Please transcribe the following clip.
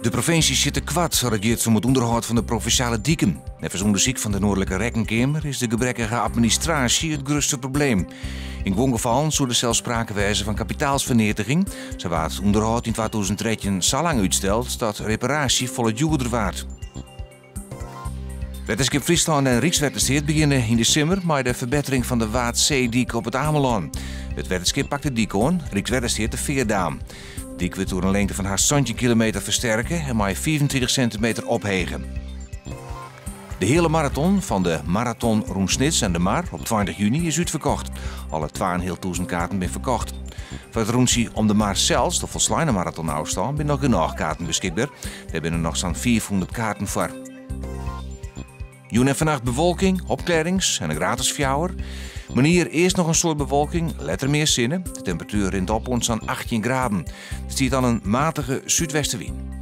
De provincie zit te kwad reageert om het onderhoud van de provinciale dieken. Net zo'n de ziek van de Noordelijke Rekkenkamer is de gebrekkige administratie het grootste probleem. In gewoon gevallen zou er zelfs sprake wijzen van kapitaalsvernietiging. Zo waar het onderhoud in 2013 zo lang uitstelt dat reparatie volle duurder waard. Wetenschap Friesland en Rijkswaterstaat beginnen in december met de verbetering van de Waardzeediek op het Ameland. Het wetenschap pakt de diek aan, Rijkswaterstaat de Veerdaam. De diek wordt door een lengte van haast 20 kilometer versterken en maar 24 centimeter ophegen. De hele marathon van de Marathon Roensnits en de Mar op 20 juni is uitverkocht. Alle 2.500 kaarten zijn verkocht. Voor het Roensie om de Mar zelfs, de volslaine marathon afstand, zijn nog genoeg kaarten beschikbaar. Daar zijn er nog zo'n 400 kaarten voor. Joen en vannacht bewolking, opklarings en een gratis fjouwer. Manier eerst nog een soort bewolking, letter meer zinnen. De temperatuur rint op ons aan 18 graden. Er stiert dan een matige zuidwestenwind.